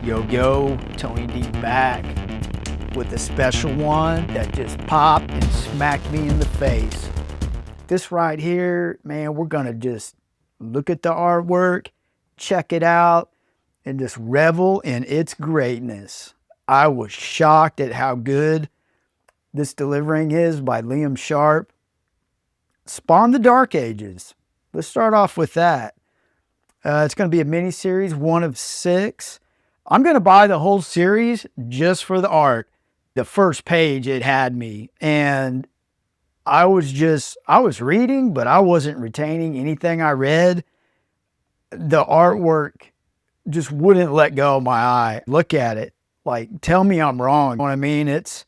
Yo, yo, Tony D back with a special one that just popped and smacked me in the face. This right here, man, we're gonna just look at the artwork, check it out, and just revel in its greatness. I was shocked at how good this delivering is by Liam Sharp. Spawn the Dark Ages. Let's start off with that. It's going to be a mini series, one of 6. I'm going to buy the whole series just for the art. The first page, it had me. And I was reading, but I wasn't retaining anything I read. The artwork just wouldn't let go of my eye. Look at it. Like, tell me I'm wrong. You know what I mean? It's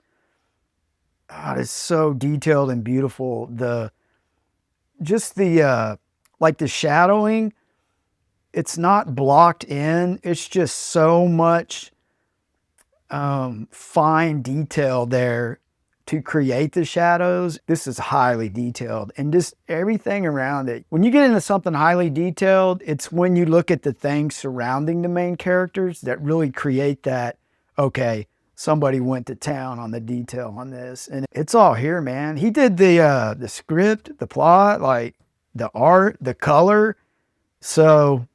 so detailed and beautiful. The shadowing, it's not blocked in. It's just so much fine detail there to create the shadows. This is highly detailed, and just everything around it. When you get into something highly detailed, it's when you look at the things surrounding the main characters that really create that, okay, somebody went to town on the detail on this. And it's all here, man. He did the script, the plot, like the art, the color. So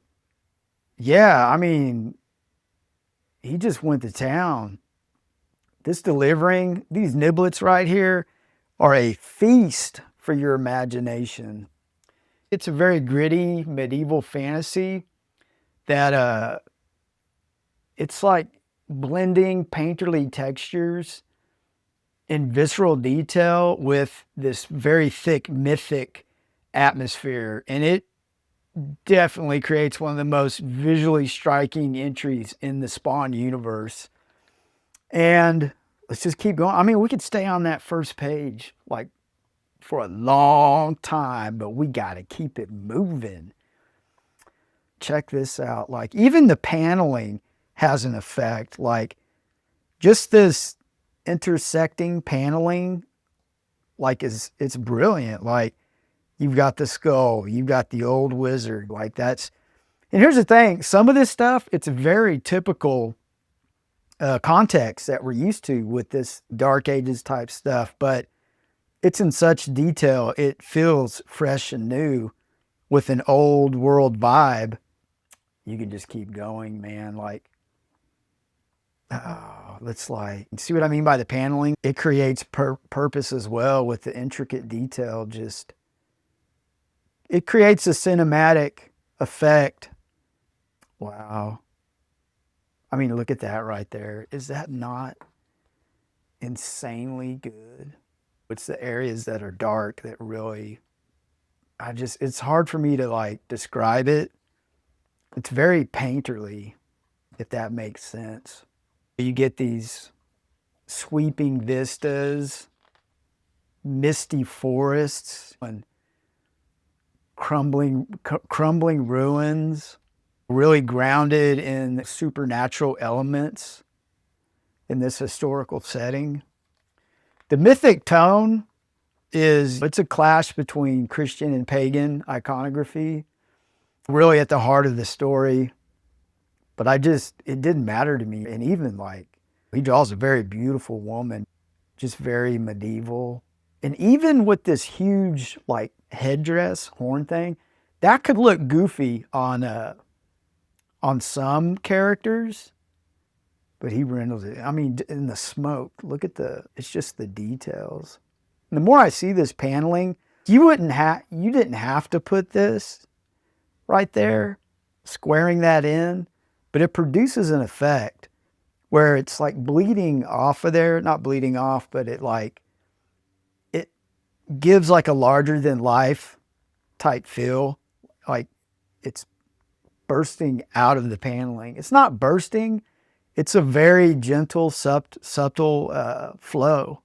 yeah, I mean, he just went to town. This delivering, these niblets right here are a feast for your imagination. It's a very gritty medieval fantasy that it's like blending painterly textures and visceral detail with this very thick mythic atmosphere. And it definitely creates one of the most visually striking entries in the Spawn universe. And let's just keep going. I mean, we could stay on that first page like for a long time, but we got to keep it moving. Check this out. Like, even the paneling has an effect. Like, just this intersecting paneling, like, it's brilliant. Like, you've got the skull, you've got the old wizard, like that's, and here's the thing, some of this stuff, it's very typical context that we're used to with this Dark Ages type stuff, but it's in such detail, it feels fresh and new with an old world vibe. You can just keep going, man. Like, let's like, see what I mean by the paneling? It creates purpose as well with the intricate detail. Just, it creates a cinematic effect. Wow. I mean, look at that right there. Is that not insanely good? It's the areas that are dark that really, it's hard for me to like describe it. It's very painterly, if that makes sense. You get these sweeping vistas, misty forests, and crumbling ruins, really grounded in supernatural elements in this historical setting. The mythic tone it's a clash between Christian and pagan iconography, really at the heart of the story. But it didn't matter to me. And even like, he draws a very beautiful woman, just very medieval. And even with this huge like headdress, horn thing, that could look goofy on some characters, but he renders it. I mean, in the smoke, look at it's just the details. And the more I see this paneling, you didn't have to put this right there, squaring that in, but it produces an effect where it's like bleeding off of there, not bleeding off, but it gives like a larger than life type feel, like it's bursting out of the paneling. It's not bursting, it's a very gentle, subtle flow.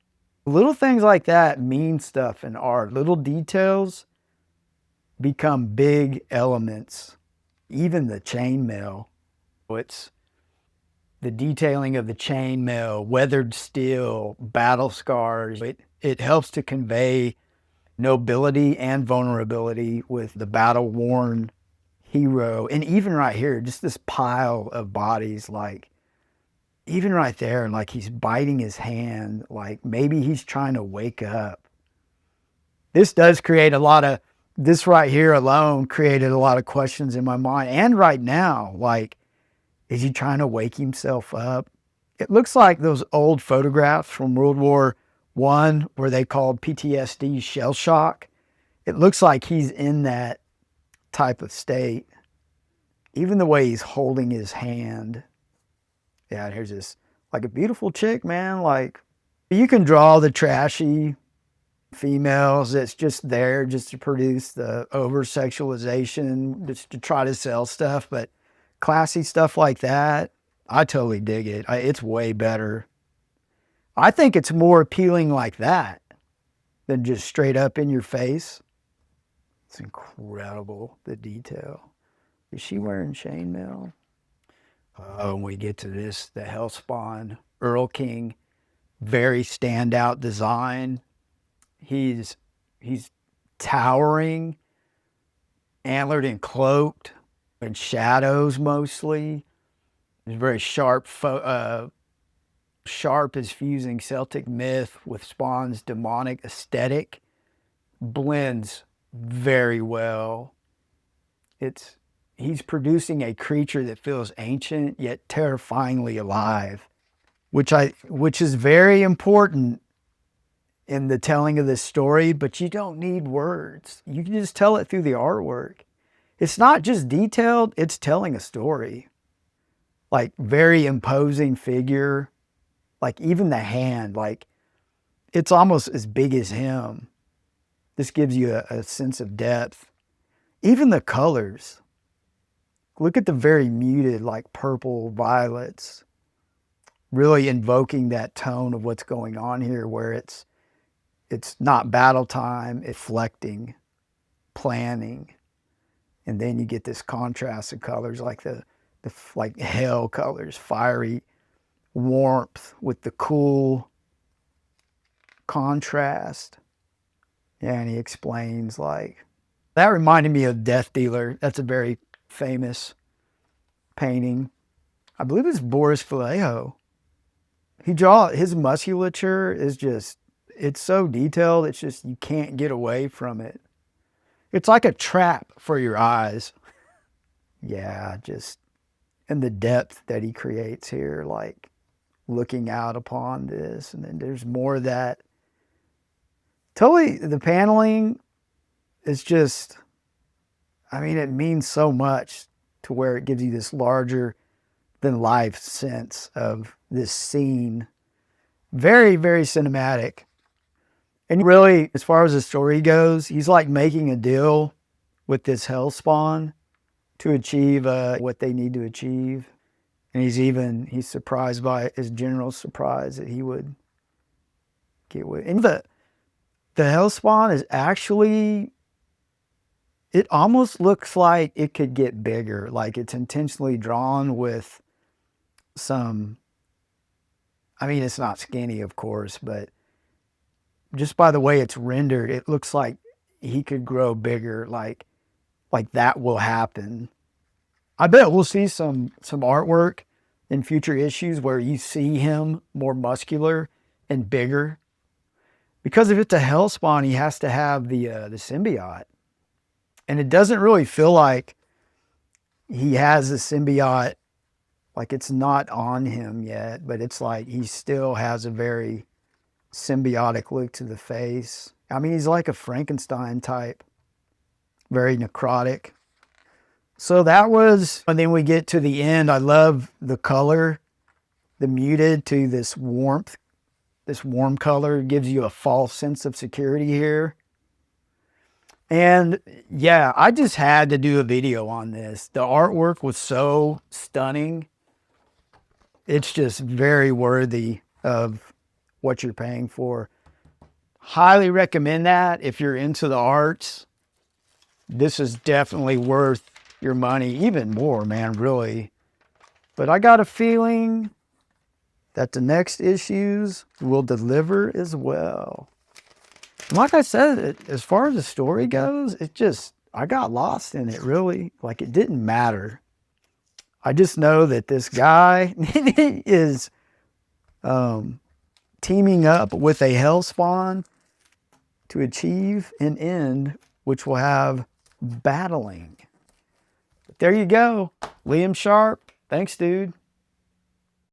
Little things like that mean stuff in art. Little details become big elements. Even the chainmail, it's the detailing of the chainmail, weathered steel, battle scars. It helps to convey nobility and vulnerability with the battle-worn hero. And even right here, just this pile of bodies, like even right there, like he's biting his hand, like maybe he's trying to wake up. This does create a lot of, this right here alone created a lot of questions in my mind. And right now, like, is he trying to wake himself up? It looks like those old photographs from World War I where they called PTSD shell shock. It looks like he's in that type of state. Even the way he's holding his hand. Yeah, here's this, like a beautiful chick, man. Like, you can draw the trashy females that's just there just to produce the over sexualization, just to try to sell stuff. But classy stuff like that, I totally dig it. It's way better. I think it's more appealing like that than just straight up in your face. It's incredible, the detail. Is she wearing chainmail? Oh, when we get to this, the Hellspawn Earl King, very standout design. He's towering, antlered and cloaked, in shadows mostly. He's very sharp. Sharp is fusing Celtic myth with Spawn's demonic aesthetic. Blends very well. He's producing a creature that feels ancient yet terrifyingly alive, which is very important in the telling of this story, but you don't need words. You can just tell it through the artwork. It's not just detailed, it's telling a story. Like, very imposing figure. Like, even the hand, like, it's almost as big as him. This gives you a sense of depth. Even the colors. Look at the very muted, like purple violets. Really invoking that tone of what's going on here, where it's not battle time, it's reflecting, planning. And then you get this contrast of colors, like the like hell colors, fiery warmth with the cool contrast. Yeah, and he explains, like, that reminded me of Death Dealer. That's a very famous painting. I believe it's Boris Vallejo. His musculature is just, it's so detailed, it's just, you can't get away from it. It's like a trap for your eyes. Yeah, just, and the depth that he creates here, like looking out upon this, and then there's more of that. Totally, the paneling is just, I mean, it means so much to where it gives you this larger than life sense of this scene. Very, very cinematic. And really, as far as the story goes, he's like making a deal with this Hellspawn to achieve what they need to achieve. And he's surprised by his general surprise that he would get with. And the Hellspawn is actually, it almost looks like it could get bigger. Like, it's intentionally drawn with some, I mean, it's not skinny, of course, but just by the way it's rendered, it looks like he could grow bigger. Like that will happen. I bet we'll see some artwork in future issues where you see him more muscular and bigger. Because if it's a Hellspawn, he has to have the symbiote. And it doesn't really feel like he has the symbiote, like it's not on him yet, but it's like he still has a very symbiotic look to the face. I mean, he's like a Frankenstein type, very necrotic. So that was, and then we get to the end. I love the color, the muted to this warmth. This warm color gives you a false sense of security here. And yeah, I just had to do a video on this. The artwork was so stunning. It's just very worthy of what you're paying for. Highly recommend that if you're into the arts. This is definitely worth your money, even more, man, really. But I got a feeling that the next issues will deliver as well. Like I said, as far as the story goes, I got lost in it, really. Like, it didn't matter. I just know that this guy is teaming up with a hellspawn to achieve an end which will have battling. But there you go. Liam Sharp. Thanks, dude.